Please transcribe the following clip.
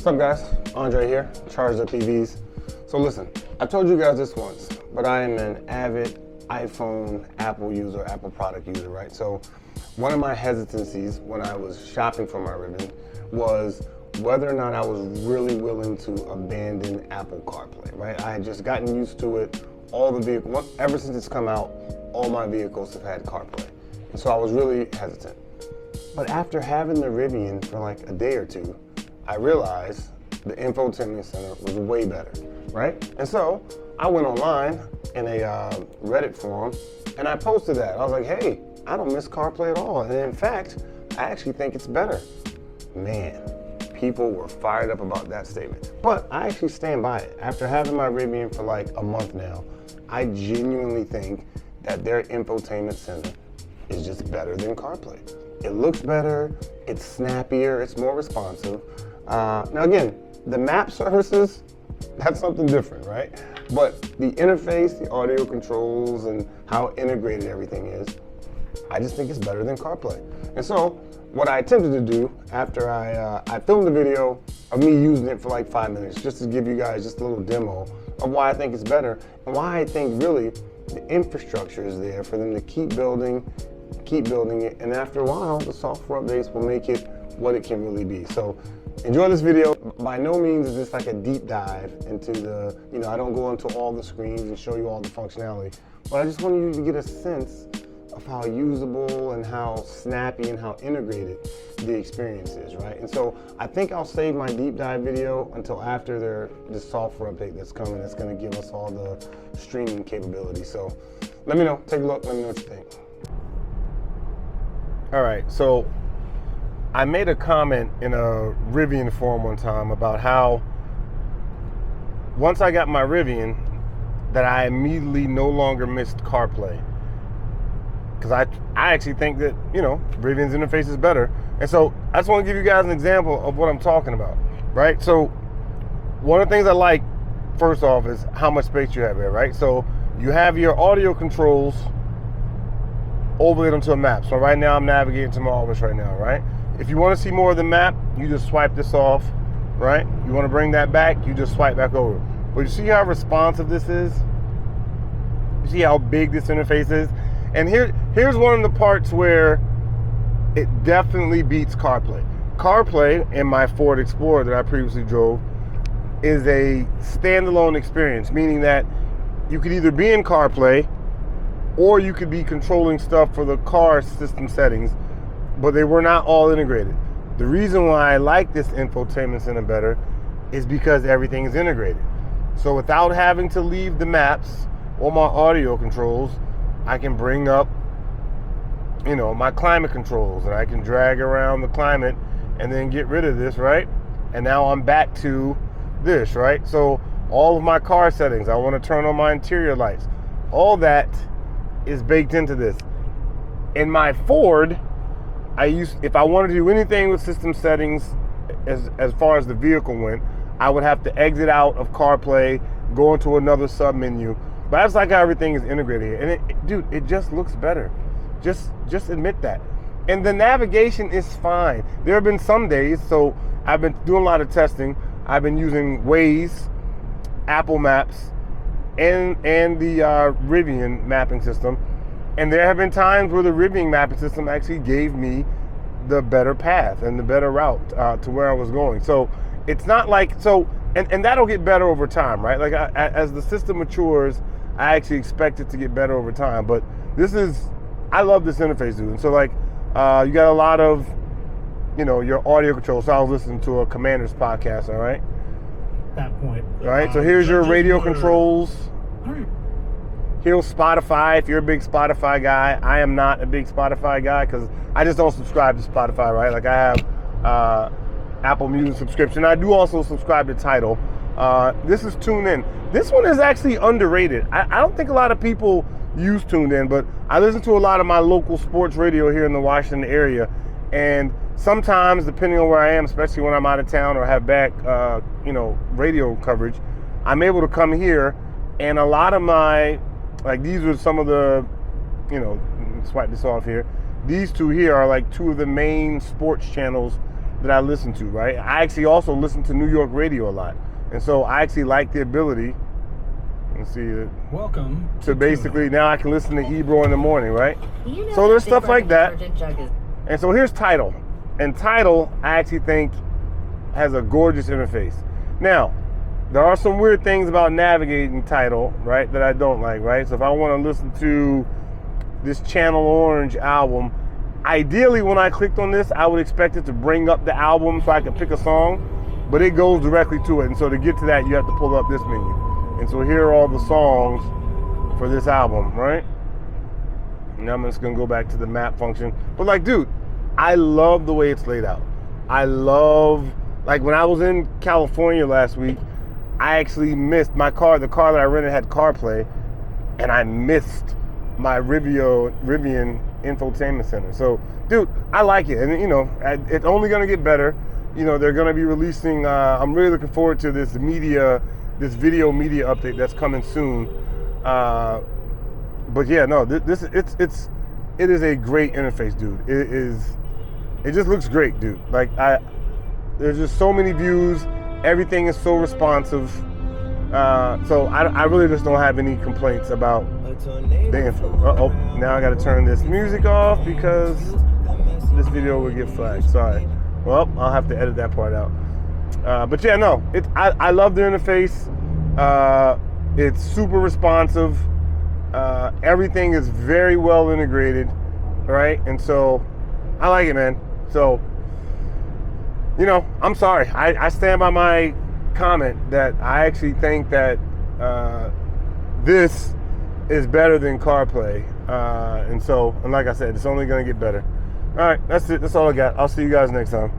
What's up guys, Andre here, Charged Up EVs. So listen, I told you guys this once, but I am an avid iPhone, Apple user, Apple product user, right? So one of my hesitancies when I was shopping for my Rivian was whether or not I was really willing to abandon Apple CarPlay, right? I had just gotten used to it. All the vehicles, ever since it's come out, all my vehicles have had CarPlay. And so I was really hesitant. But after having the Rivian for like a day or two, I realized the infotainment center was way better, right? And so I went online in a Reddit forum and I posted that. I was like, hey, I don't miss CarPlay at all. And in fact, I actually think it's better. Man, people were fired up about that statement. But I actually stand by it. After having my Rivian for like a month now, I genuinely think that their infotainment center is just better than CarPlay. It looks better, it's snappier, it's more responsive. Now again, the map services, that's something different, right? But the interface, the audio controls, and how integrated everything is, I just think it's better than CarPlay. And so, what I attempted to do after I filmed a video of me using it for like 5 minutes, just to give you guys just a little demo of why I think it's better, and why I think really the infrastructure is there for them to keep building it, and after a while, the software updates will make it what it can really be. So enjoy this video. By no means is this like a deep dive into the, I don't go into all the screens and show you all the functionality, but I just want you to get a sense of how usable and how snappy and how integrated the experience is, right? And so I think I'll save my deep dive video until after the software update that's coming. That's gonna give us all the streaming capability. So let me know, take a look, let me know what you think. All right, so I made a comment in a Rivian forum one time about how once I got my Rivian, that I immediately no longer missed CarPlay. Because I actually think that, Rivian's interface is better. And so I just want to give you guys an example of what I'm talking about, right? So one of the things I like, first off, is how much space you have here, right? So you have your audio controls overlaid onto a map. So right now I'm navigating to my office right now, right? If you want to see more of the map, you just swipe this off, right? You want to bring that back, you just swipe back over. But you see how responsive this is? You see how big this interface is? And here's one of the parts where it definitely beats CarPlay. CarPlay in my Ford Explorer that I previously drove is a standalone experience, meaning that you could either be in CarPlay or you could be controlling stuff for the car system settings, but they were not all integrated. The reason why I like this infotainment center better is because everything is integrated. So without having to leave the maps or my audio controls, I can bring up, my climate controls, and I can drag around the climate and then get rid of this, right? And now I'm back to this, right? So all of my car settings, I want to turn on my interior lights. All that is baked into this. In my Ford, if I wanted to do anything with system settings as far as the vehicle went, I would have to exit out of CarPlay, go into another sub menu. But that's like how everything is integrated here. And it just looks better. Just admit that. And the navigation is fine. There have been some days, so I've been doing a lot of testing. I've been using Waze, Apple Maps, and the Rivian mapping system. And there have been times where the Rivian mapping system actually gave me the better path and the better route to where I was going. So it's not like, and that'll get better over time, right? Like as the system matures, I actually expect it to get better over time. But I love this interface, dude. And so like, you got a lot of, your audio control. So I was listening to a Commander's podcast, all right? That point. All right, so here's your radio controls. Here's Spotify, if you're a big Spotify guy. I am not a big Spotify guy because I just don't subscribe to Spotify, right? Like I have Apple Music subscription. I do also subscribe to Tidal. This is TuneIn. This one is actually underrated. I don't think a lot of people use TuneIn, but I listen to a lot of my local sports radio here in the Washington area. And sometimes, depending on where I am, especially when I'm out of town or have back, radio coverage, I'm able to come here, and a lot of my, like these are some of the, swipe this off here. These two here are like two of the main sports channels that I listen to, right? I actually also listen to New York radio a lot. And so I actually like the ability, let's see, welcome to basically, now I can listen to Ebro in the morning, right? So there's stuff like that. And so here's Tidal. And Tidal, I actually think, has a gorgeous interface. Now, there are some weird things about navigating Tidal, right, that I don't like, right? So if I want to listen to this Channel Orange album, ideally when I clicked on this, I would expect it to bring up the album so I could pick a song, but it goes directly to it. And so to get to that, you have to pull up this menu. And so here are all the songs for this album, right? Now I'm just gonna go back to the map function. But like, dude, I love the way it's laid out. I love, like when I was in California last week, I actually missed my car. The car that I rented had CarPlay, and I missed my Rivian Infotainment Center. So, dude, I like it, and you know, it's only gonna get better. You know, they're gonna be releasing. I'm really looking forward to this video media update that's coming soon. But yeah, no, it is a great interface, dude. It just looks great, dude. Like there's just so many views. Everything is so responsive. So I really just don't have any complaints about the info. Uh-oh, now I gotta turn this music off because this video will get flagged. Sorry. Well, I'll have to edit that part out. But yeah, no, I love the interface. It's super responsive. Everything is very well integrated, right? And so I like it, man. So, you know, I'm sorry. I stand by my comment that I actually think that this is better than CarPlay. And like I said, it's only going to get better. All right, that's it. That's all I got. I'll see you guys next time.